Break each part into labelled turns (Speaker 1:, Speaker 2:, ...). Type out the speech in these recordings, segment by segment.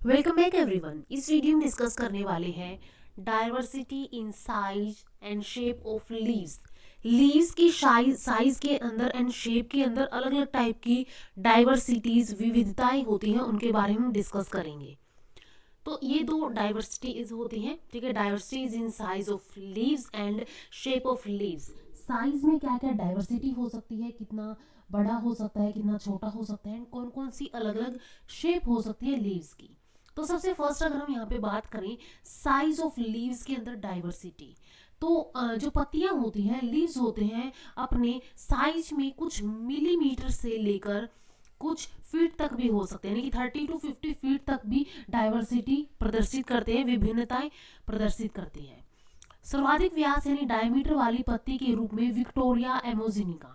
Speaker 1: Welcome back everyone. इस video में discuss करने वाले हैं diversity in size and shape of leaves. Leaves की साइज के अंदर एंड शेप के अंदर अलग अलग टाइप की डाइवर्सिटीज विविधताएं होती हैं, उनके बारे में हम डिस्कस करेंगे। तो ये दो डाइवर्सिटीज होती हैं, ठीक है। Diversities in size of leaves and shape of leaves. Size में क्या क्या डाइवर्सिटी हो सकती है, कितना बड़ा हो सकता है, कितना छोटा हो सकता है, कौन कौन सी अलग अलग शेप हो सकती है लीव्स की। तो सबसे फर्स्ट अगर हम यहाँ पे बात करें साइज ऑफ लीव्स के अंदर डाइवर्सिटी, तो जो पत्तियां होती हैं, लीव्स होते हैं, अपने साइज में कुछ मिलीमीटर से लेकर कुछ फीट तक भी हो सकते हैं, यानी कि 30 to 50 फीट तक भी डाइवर्सिटी प्रदर्शित करते हैं, विभिन्नताएं प्रदर्शित करती है। सर्वाधिक व्यास यानी डायमीटर वाली पत्ती के रूप में विक्टोरिया एमोजिनिका,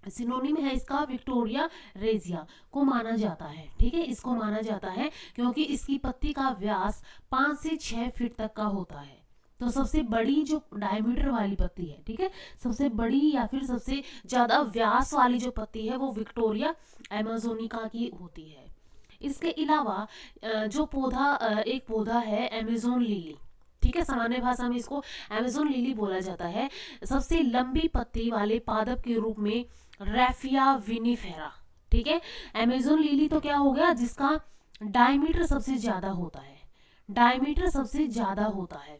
Speaker 1: सिनोनिम है इसका विक्टोरिया रेजिया, को माना जाता है, ठीक है। इसको माना जाता है क्योंकि इसकी पत्ती का व्यास 5 से 6 फीट तक का होता है। तो सबसे बड़ी जो डायमीटर वाली पत्ती है, ठीक है, सबसे बड़ी या फिर सबसे ज्यादा व्यास वाली जो पत्ती है वो विक्टोरिया एमेजोनिका की होती है। इसके अलावा जो पौधा एक पौधा है अमेजोन लिली, ठीक है, सामान्य भाषा में इसको अमेजोन लिली बोला जाता है। सबसे लंबी पत्ती वाले पादप के रूप में रैफिया विनिफेरा, ठीक है। अमेजोन लिली तो क्या हो गया, जिसका डायमीटर सबसे ज्यादा होता है, डायमीटर सबसे ज्यादा होता है।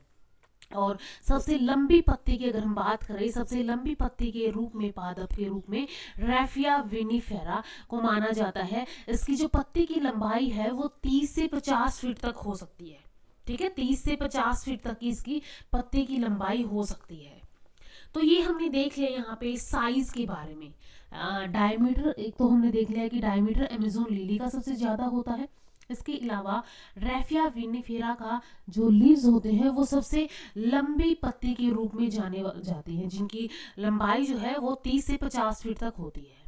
Speaker 1: और सबसे लंबी पत्ती की अगर हम बात करें, सबसे लंबी पत्ती के रूप में, पादप के रूप में रैफिया विनिफेरा को माना जाता है। इसकी जो पत्ती की लंबाई है वो 30 से 50 फीट तक हो सकती है, ठीक है, 30 से 50 फीट तक की इसकी पत्ती की लंबाई हो सकती है। तो ये हमने देख लिया यहाँ पे साइज के बारे में। डायमीटर एक तो हमने देख लिया कि डायमीटर अमेजोन लिली का सबसे ज्यादा होता है। इसके अलावा रैफिया विनिफेरा का जो लीव्स होते हैं वो सबसे लंबी पत्ती के रूप में जाने जाती हैं, जिनकी लंबाई जो है वो 30 से 50 फीट तक होती है।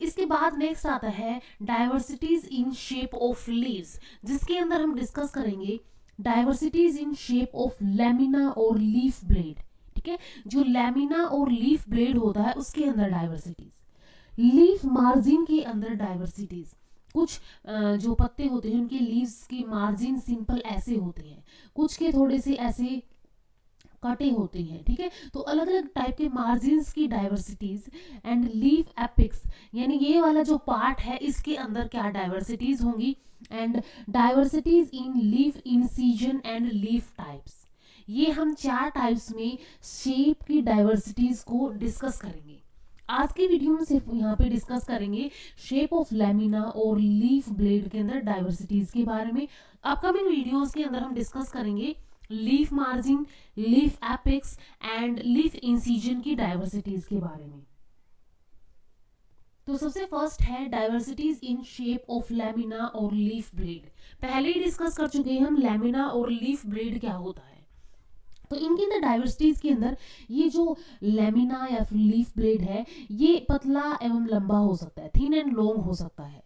Speaker 1: इसके बाद नेक्स्ट आता है diversities in shape of leaves, जिसके अंदर हम डिस्कस करेंगे diversities in shape of lamina और लीफ ब्लेड, ठीक है। जो लैमिना और लीफ ब्लेड होता है उसके अंदर डाइवर्सिटीज, लीफ मार्जिन के अंदर डाइवर्सिटीज। कुछ जो पत्ते होते हैं उनके लीव्स की मार्जिन सिंपल ऐसे होते हैं, कुछ के थोड़े से ऐसे कटे होते हैं, ठीक है। तो अलग अलग टाइप के मार्जिन्स की डाइवर्सिटीज एंड लीफ एपिक्स, यानी ये वाला जो पार्ट है इसके अंदर क्या डाइवर्सिटीज होंगी, and diversities in leaf incision and leaf types. ये हम 4 टाइप्स में शेप की डाइवर्सिटीज को डिस्कस करेंगे। आज की वीडियो में सिर्फ यहाँ पे डिस्कस करेंगे शेप ऑफ लैमिना और लीफ ब्लेड के अंदर डाइवर्सिटीज के बारे में। अपकमिंग वीडियोस के अंदर हम डिस्कस करेंगे leaf margin, leaf apex and leaf incision की डाइवर्सिटीज के बारे में। तो सबसे फर्स्ट है diversities in shape of lamina और लीफ ब्लेड। पहले ही डिस्कस कर चुके हैं हम लैमिना और लीफ ब्लेड क्या होता है। तो इनके अंदर डाइवर्सिटीज के अंदर ये जो लैमिना या फिर लीफ ब्लेड है ये पतला एवं लंबा हो सकता है, थिन एंड लॉन्ग हो सकता है,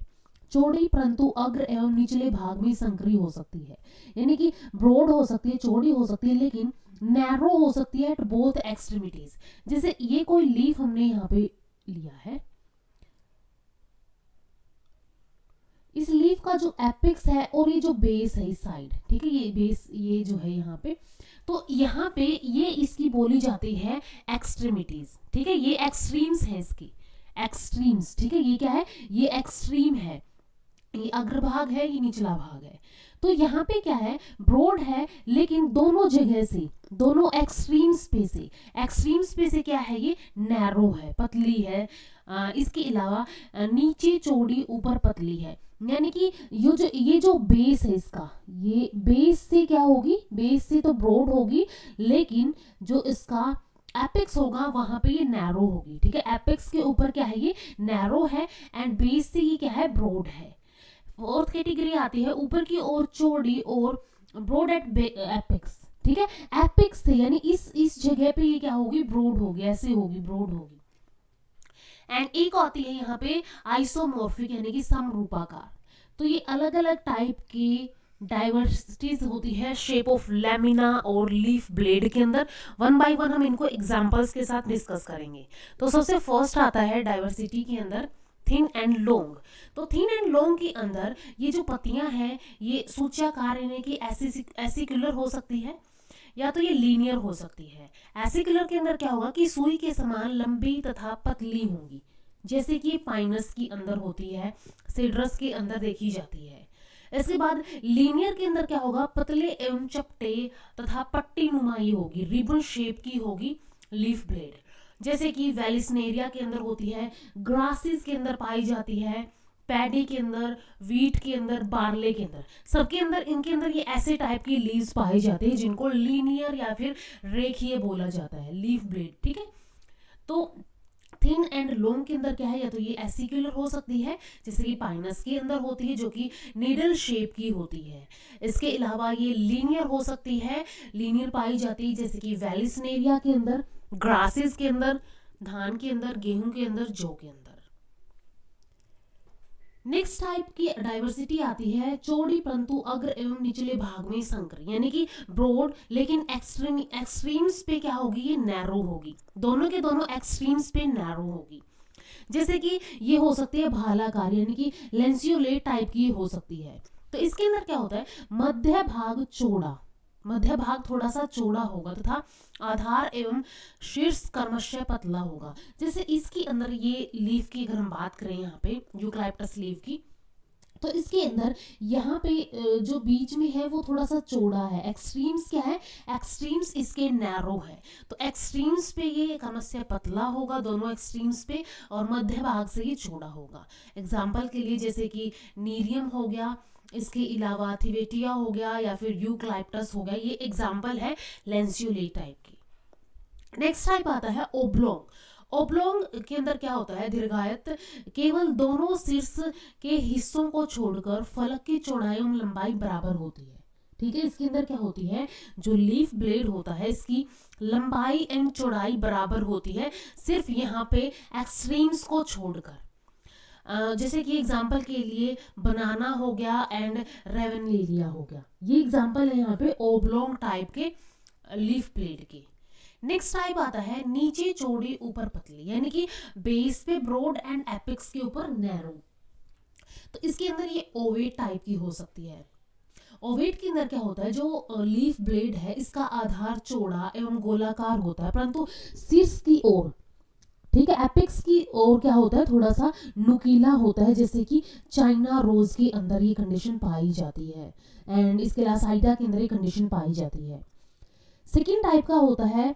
Speaker 1: चौड़ी परंतु अग्र एवं निचले भाग में संकरी हो सकती है, यानी कि ब्रॉड हो सकती है, चौड़ी हो सकती है, लेकिन नैरो हो सकती है एट बोथ एक्सट्रीमिटीज। जैसे ये कोई लीफ हमने यहाँ पे लिया है, इस लीफ का जो एपिक्स है और ये जो बेस है इस साइड, ठीक है, ये बेस ये जो है यहाँ पे, तो यहाँ पे ये इसकी बोली जाती है एक्सट्रीमिटीज, ठीक है। ये एक्सट्रीम्स है इसकी, एक्सट्रीम्स, ठीक है। ये क्या है, ये एक्सट्रीम है, ये अग्रभाग है, ये निचला भाग है। तो यहाँ पे क्या है, ब्रॉड है लेकिन दोनों जगह से, दोनों एक्सट्रीम्स पे से, एक्सट्रीम्स पे से क्या है, ये नैरो है, पतली है। इसके अलावा नीचे चौड़ी ऊपर पतली है, यानी कि ये जो बेस है इसका, ये बेस से क्या होगी, बेस से तो ब्रॉड होगी लेकिन जो इसका एपेक्स होगा वहां पे ये नैरो होगी, ठीक है। एपेक्स के ऊपर क्या है, ये नैरो है एंड बेस से ये क्या है, ब्रॉड है। फोर्थ कैटेगरी आती है ऊपर की ओर चौड़ी और ब्रॉड एट एपेक्स, ठीक है। एपेक्स से यानी इस जगह पे ये क्या होगी, ब्रॉड होगी, ऐसे होगी, ब्रॉड होगी। एंड एक आती है यहाँ पे आइसोमॉर्फिक, यानी कि समरूपाकार। तो ये अलग अलग टाइप की डाइवर्सिटीज होती है शेप ऑफ लैमिना और लीफ ब्लेड के अंदर। वन बाय वन हम इनको एग्जांपल्स के साथ डिस्कस करेंगे। तो सबसे फर्स्ट आता है डाइवर्सिटी के अंदर थिन एंड लॉन्ग। तो थिन एंड लॉन्ग के अंदर ये जो पत्तियां हैं ये सूच्याकार यानी कि एसिकुलर हो सकती है या तो ये लीनियर हो सकती है। एसिकुलर के अंदर क्या होगा कि सुई के समान लंबी तथा पतली होंगी, जैसे कि पाइनस के अंदर होती है, सीड्रस के अंदर देखी जाती है। इसके बाद लीनियर के अंदर क्या होगा, पतले एवं चपटे तथा पट्टी नुमाई होगी, रिबन शेप की होगी लीफ ब्लेड, जैसे कि वेलिस्नेरिया के अंदर होती है, ग्रासिस के अंदर पाई जाती है, पैडी के अंदर, वीट के अंदर, बार्ले के अंदर, सबके अंदर इनके अंदर ये ऐसे टाइप की लीव्स पाई जाती है जिनको लीनियर या फिर रेखीय बोला जाता है, लीफ ब्लेड। ठीक है, तो थिन एंड लॉन्ग के अंदर क्या है, या तो ये एसिकुलर हो सकती है जैसे कि पाइनस के अंदर होती है जो कि नीडल शेप की होती है। इसके अलावा ये लीनियर हो सकती है, लीनियर पाई जाती है जैसे कि वेलिस्नेरिया के अंदर, ग्रासेस के अंदर, धान के अंदर, गेहूं के अंदर, जौ के अंदर। नेक्स्ट टाइप की डाइवर्सिटी आती है चौड़ी परंतु अग्र एवं निचले भाग में संकर, यानी कि ब्रॉड लेकिन एक्सट्रीम्स पे क्या होगी, ये नैरो होगी, दोनों के दोनों एक्सट्रीम्स पे नैरो होगी। जैसे कि ये हो सकती है भालाकार यानी कि लेंसियोलेट टाइप की हो सकती है। तो इसके अंदर क्या होता है, मध्य भाग चौड़ा, मध्य भाग थोड़ा सा चौड़ा होगा तथा आधार एवं शीर्ष क्रमशः पतला होगा। जैसे इसके अंदर ये लीफ की अगर हम बात करें यहाँ पे यूकलिप्टस लीफ की, तो इसके अंदर यहाँ पे जो बीच में है वो थोड़ा सा चौड़ा है। एक्सट्रीम्स क्या है, एक्सट्रीम्स इसके नैरो है, तो एक्सट्रीम्स पे ये क्रमशः पतला होगा दोनों एक्सट्रीम्स पे, और मध्य भाग से ये चौड़ा होगा। एग्जाम्पल के लिए जैसे कि नीरियम हो गया, इसके अलावा थिवेटिया हो गया, या फिर यूकलिप्टस हो गया, ये एग्जाम्पल है लेंसियोलेट टाइप की। नेक्स्ट टाइप आता है ओब्लोंग। ओब्लोंग के अंदर क्या होता है, दीर्घायत, केवल दोनों शीर्ष के हिस्सों को छोड़कर फलक की चौड़ाई एवं लंबाई बराबर होती है। ठीक है, इसके अंदर क्या होती है, जो लीफ ब्लेड होता है इसकी लंबाई एंड चौड़ाई बराबर होती है, सिर्फ यहाँ पे एक्सट्रीम्स को छोड़कर। जैसे कि एग्जाम्पल के लिए बनाना हो गया एंड रेवनलेरिया हो गया, ये एग्जाम्पल है यहाँ पे ओब्लोंग टाइप के लीफ ब्लेड के। नेक्स्ट टाइप आता है नीचे चौड़ी ऊपर पतली, यानी कि बेस पे ब्रॉड एंड एपिक्स के ऊपर नैरो। तो इसके अंदर ये ओवेट टाइप की हो सकती है। ओवेट के अंदर क्या होता है, जो लीफ ब्लेड है इसका आधार चौड़ा एवं गोलाकार होता है परंतु शीर्ष की ओर, ठीक है, एपिक्स की ओर क्या होता है, थोड़ा सा नुकीला होता है, जैसे कि चाइना रोज के अंदर ये कंडीशन पाई जाती है, एंड इसके अलावा साइडा के अंदर ये कंडीशन पाई जाती है। सेकेंड टाइप का होता है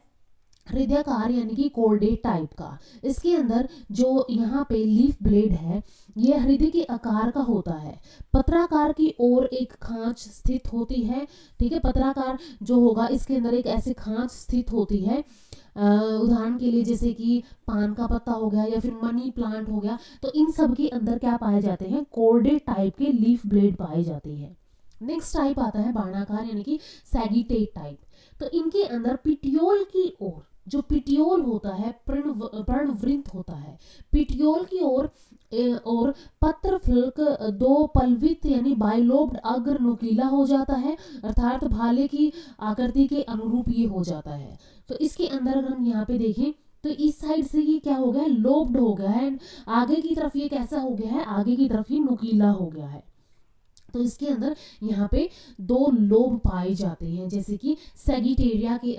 Speaker 1: हृदयाकार यानी कि कोर्डेट टाइप का। इसके अंदर जो यहाँ पे लीफ ब्लेड है ये हृदय के आकार का होता है, पत्राकार की ओर एक खांच स्थित होती है। ठीक है, पत्राकार जो होगा इसके अंदर एक ऐसी खांच स्थित होती है, उदाहरण के लिए जैसे कि पान का पत्ता हो गया या फिर मनी प्लांट हो गया, तो इन सब के अंदर क्या पाए जाते हैं, कोर्डेट टाइप के लीफ ब्लेड पाए जाते हैं। नेक्स्ट टाइप आता है बाणाकार यानी कि सैगिटेट टाइप। तो इनके अंदर पिटियोल की ओर, जो पिटियोल होता है पर्णवृंत होता है, पिटियोल की ओर और पत्र फलक दो पल्वित यानी बाइलोब्ड अग्र नुकीला हो जाता है, अर्थात भाले की आकृति के अनुरूप ये हो जाता है। तो इसके अंदर अगर हम यहाँ पे देखें तो इस साइड से ये क्या हो गया है, लोब्ड हो गया है, आगे की तरफ ये कैसा हो गया है, आगे की तरफ ये नुकीला हो गया है। तो इसके अंदर यहाँ पे दो लोब पाए जाते हैं, जैसे कि सैजिटेरिया के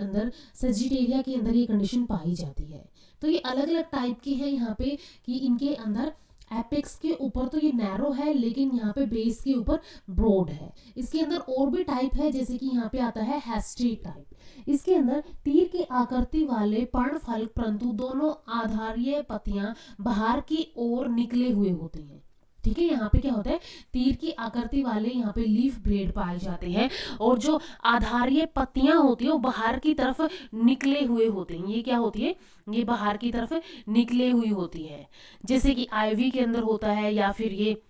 Speaker 1: अंदर ये कंडीशन पाई जाती है। तो ये अलग अलग टाइप की है यहाँ पे कि इनके अंदर एपेक्स के ऊपर तो ये नैरो है लेकिन यहाँ पे बेस के ऊपर ब्रॉड है। इसके अंदर और भी टाइप है, जैसे कि यहाँ पे आता है हैस्टेट टाइप। इसके अंदर तीर के आकृति वाले पर्णफलक परंतु दोनों आधारीय पत्तियां बाहर की ओर निकले हुए होते हैं। ठीक है, यहाँ पे क्या होता है, तीर की आकृति वाले यहाँ पे लीफ ब्लेड पाए जाते हैं और जो आधारीय पत्तियां होती है वो बाहर की तरफ निकले हुए होते हैं। ये क्या होती है, ये बाहर की तरफ निकले हुई होती है, जैसे कि आईवी के अंदर होता है या फिर ये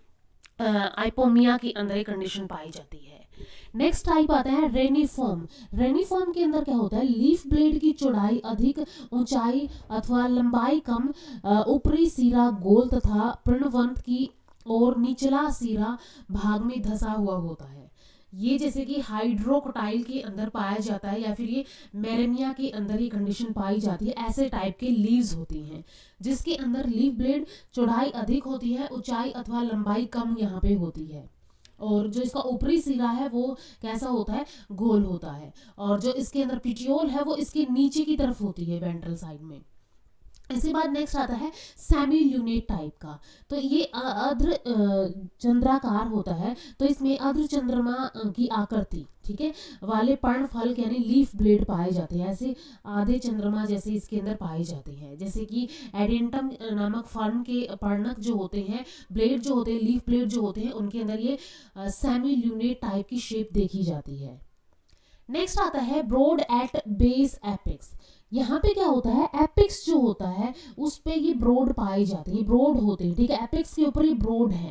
Speaker 1: आइपोमिया के अंदर ये कंडीशन पाई जाती है। नेक्स्ट टाइप आता है रेनिफॉर्म। रेनिफॉर्म के अंदर क्या होता है, लीफ ब्लेड की चौड़ाई अधिक, ऊंचाई अथवा लंबाई कम, ऊपरी सिरा गोल तथा पर्णवंत की और निचला सिरा भाग में धंसा हुआ होता है। ये जैसे कि हाइड्रोकोटाइल के अंदर पाया जाता है या फिर ये मेरेमिया के अंदर ये कंडीशन पाई जाती है, ऐसे टाइप के लीव्स होती हैं जिसके अंदर लीफ ब्लेड चौड़ाई अधिक होती है, ऊंचाई अथवा लंबाई कम यहाँ पे होती है। और जो इसका ऊपरी सिरा है वो कैसा होता है, गोल होता है। और जो इसके अंदर पिटियोल है वो इसके नीचे की तरफ होती है, वेंट्रल साइड में। इसके बाद नेक्स्ट आता है सेमी ल्यूनेट टाइप का। तो ये अर्ध चंद्राकार होता है, तो इसमें अर्ध चंद्रमा की आकृति, ठीक है, वाले पर्णफल यानी लीफ ब्लेड पाए जाते हैं। ऐसे आधे चंद्रमा जैसे इसके अंदर पाए जाते हैं, जैसे कि एडेंटम नामक फर्न के पर्णक जो होते हैं, ब्लेड जो होते हैं, लीफ ब्लेड जो होते हैं, उनके अंदर ये सेमी ल्यूनेट टाइप की शेप देखी जाती है। नेक्स्ट आता है ब्रॉड एट बेस एपेक्स। यहाँ पे क्या होता है, एपेक्स जो होता है उस पे ये ब्रॉड पाए जाते हैं, ब्रॉड होते हैं, ठीक है, एपेक्स के ऊपर ये ब्रॉड है,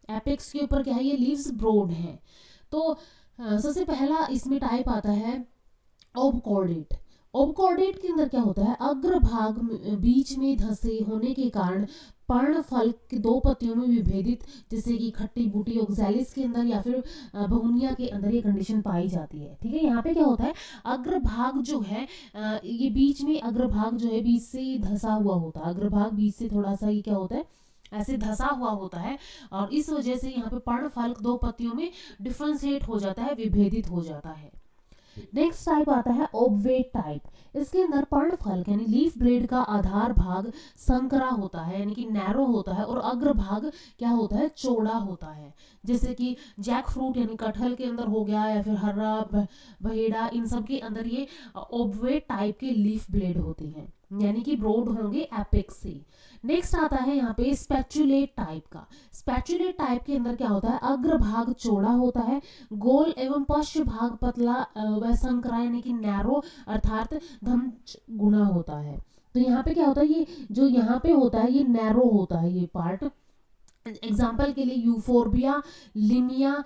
Speaker 1: एपेक्स के ऊपर क्या है, ये लीव्स ब्रॉड है। तो सबसे पहला इसमें टाइप आता है ओबकॉर्डेट। ओबकॉर्डेट के अंदर क्या होता है, अग्रभाग बीच में धंसे होने के कारण पर्णफल के दो पत्तियों में विभेदित, जैसे कि खट्टी बूटी ओक्सैलिस के अंदर या फिर बहुनिया के अंदर ये कंडीशन पाई जाती है, ठीक है। यहाँ पे क्या होता है, अग्रभाग जो है ये बीच में, अग्रभाग जो है बीच से धंसा हुआ होता है, अग्रभाग बीच से थोड़ा सा ये क्या होता है, ऐसे धंसा हुआ होता है, और इस वजह से यहाँ पे पर्णफल दो पत्तियों में डिफरेंशिएट हो जाता है, विभेदित हो जाता है। नेक्स्ट टाइप आता है ओबवेट टाइप। इसके अंदर पर्णफल यानी लीफ ब्लेड का आधार भाग संकरा होता है, यानी कि नैरो होता है, और अग्रभाग क्या होता है, चौड़ा होता है। जैसे कि जैक फ्रूट यानी कटहल के अंदर हो गया, या फिर हर्रा, बहेड़ा, इन सब के अंदर ये ओबवेट टाइप के लीफ ब्लेड होते हैं, यानी कि ब्रॉड होंगे एपेक्स से। नेक्स्ट आता है यहाँ पे स्पैचुलेट टाइप का। स्पैचुलेट टाइप के अंदर क्या होता है, अग्रभाग चौड़ा होता है, गोल एवं पश्च भाग पतला व संकरा यानी कि नैरो अर्थात धम गुना होता है। तो यहाँ पे क्या होता है, ये जो यहाँ पे होता है ये नैरो होता है, ये पार्ट। एग्जाम्पल के लिए यूफोर्बिया, लिमिया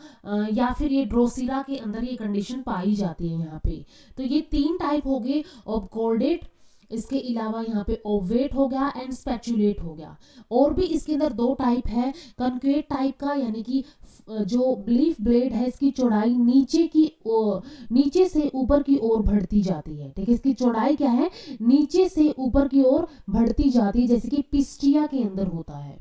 Speaker 1: या फिर ये ड्रोसिरा के अंदर ये कंडीशन पाई जाती है यहाँ पे। तो ये तीन टाइप हो गए, ओबकॉर्डेट, इसके अलावा यहाँ पे ओवेट हो गया एंड स्पैचुलेट हो गया। और भी इसके अंदर दो टाइप है, कनक्वेट टाइप का, यानी कि जो लीफ ब्लेड है इसकी चौड़ाई नीचे से ऊपर की ओर बढ़ती जाती है, ठीक है, इसकी चौड़ाई क्या है, नीचे से ऊपर की ओर बढ़ती जाती है, जैसे कि पिस्टिया के अंदर होता है।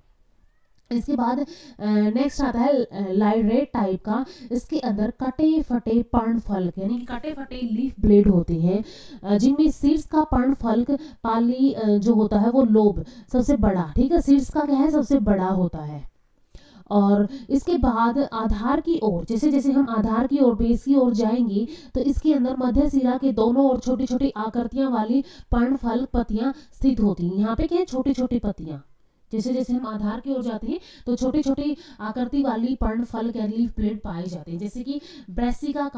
Speaker 1: इसके बाद नेक्स्ट आता है लाइरेट टाइप का। इसके अंदर कटे फटे पर्णफल यानी कि कटे फटे लीफ ब्लेड होते हैं, जिनमें शीर्ष का पर्णफल पाली जो होता है वो लोब सबसे बड़ा, ठीक है, शीर्ष का क्या है, सबसे बड़ा होता है। और इसके बाद आधार की ओर, जैसे जैसे हम आधार की ओर, बेस की ओर जाएंगे, तो इसके अंदर मध्य सिरा के दोनों ओर छोटी छोटी आकृतियां वाली पर्णफल पत्तियां स्थित होती हैं। यहाँ पे क्या है, छोटी छोटी पत्तियां, जैसे जैसे हम आधार की ओर जाते हैं तो छोटी छोटी आकृति वाली पर्णफल के लीफ ब्लेड पाए जाते हैं, जैसे कि ब्रेसिका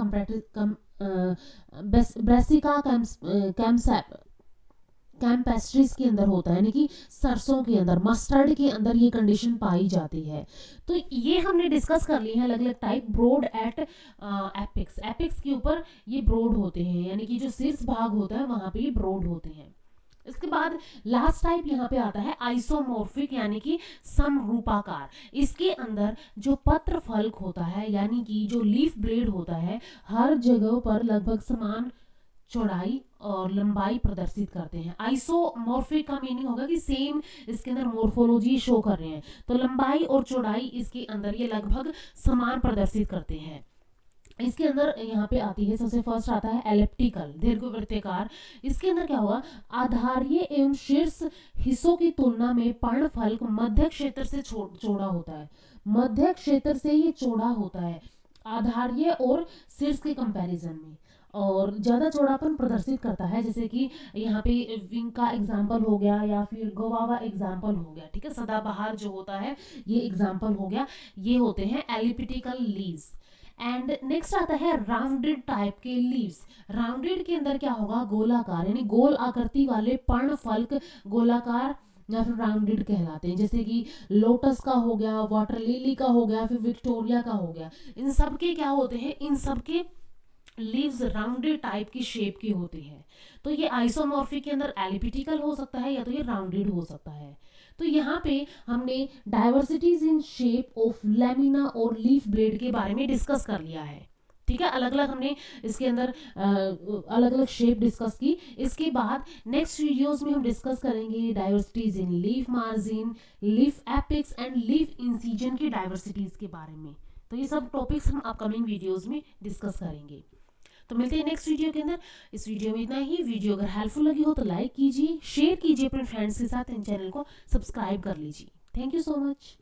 Speaker 1: कैम्पेस्ट्रिस के अंदर होता है, यानी कि सरसों के अंदर, मस्टर्ड के अंदर ये कंडीशन पाई जाती है। तो ये हमने डिस्कस कर ली है अलग अलग type. Broad at apex, apex के ऊपर ये ब्रॉड होते हैं, यानी कि जो शीर्ष भाग होता है वहां पे ये ब्रॉड होते हैं। इसके बाद लास्ट टाइप यहाँ पे आता है आइसोमॉर्फिक, यानी कि समरूपाकार। इसके अंदर जो पत्र फल्क होता है, यानी कि जो लीफ ब्लेड होता है, हर जगह पर लगभग समान चौड़ाई और लंबाई प्रदर्शित करते हैं। आइसोमॉर्फिक का मीनिंग होगा कि सेम इसके अंदर मोर्फोलॉजी शो कर रहे हैं, तो लंबाई और चौड़ाई इसके अंदर ये लगभग समान प्रदर्शित करते हैं। इसके अंदर यहाँ पे आती है, सबसे फर्स्ट आता है एलिप्टिकल, दीर्घवृत्ताकार। इसके अंदर क्या होगा, आधारीय एवं शीर्ष हिस्सों की तुलना में पर्णफल्क मध्य क्षेत्र से चौड़ा होता है, मध्य क्षेत्र से ये चौड़ा होता है आधारीय और शीर्ष के कंपैरिजन में, और ज्यादा चौड़ापन प्रदर्शित करता है। जैसे कि यहाँ पे विंग का एग्जाम्पल हो गया, या फिर गोवावा एग्जाम्पल हो गया, ठीक है, सदाबहार जो होता है ये एग्जाम्पल हो गया। ये होते हैं एलिप्टिकल लीव्स। एंड नेक्स्ट आता है राउंडेड टाइप के लीव्स। राउंडेड के अंदर क्या होगा, गोलाकार, यानी गोल आकृति वाले पर्णफल्क गोलाकार या फिर राउंडेड कहलाते हैं, जैसे कि लोटस का हो गया, वाटर लिली का हो गया, फिर विक्टोरिया का हो गया। इन सब के क्या होते हैं, इन सब के लीव्स राउंडेड टाइप की शेप की होती है। तो ये आइसोमॉर्फिक के अंदर एलिप्टिकल हो सकता है, या तो ये राउंडेड हो सकता है। तो यहाँ पे हमने diversities in shape of lamina और लीफ ब्लेड के बारे में डिस्कस कर लिया है। ठीक है, अलग अलग हमने इसके अंदर अलग अलग शेप डिस्कस की। इसके बाद नेक्स्ट वीडियोस में हम डिस्कस करेंगे diversities in leaf margin, leaf apex and leaf incision की डाइवर्सिटीज के बारे में। तो ये सब टॉपिक्स हम अपकमिंग वीडियोस में डिस्कस करेंगे। तो मिलते हैं नेक्स्ट वीडियो के अंदर। इस वीडियो में इतना ही। वीडियो अगर हेल्पफुल लगी हो तो लाइक कीजिए, शेयर कीजिए अपने फ्रेंड्स के साथ, इन चैनल को सब्सक्राइब कर लीजिए। Thank you so much.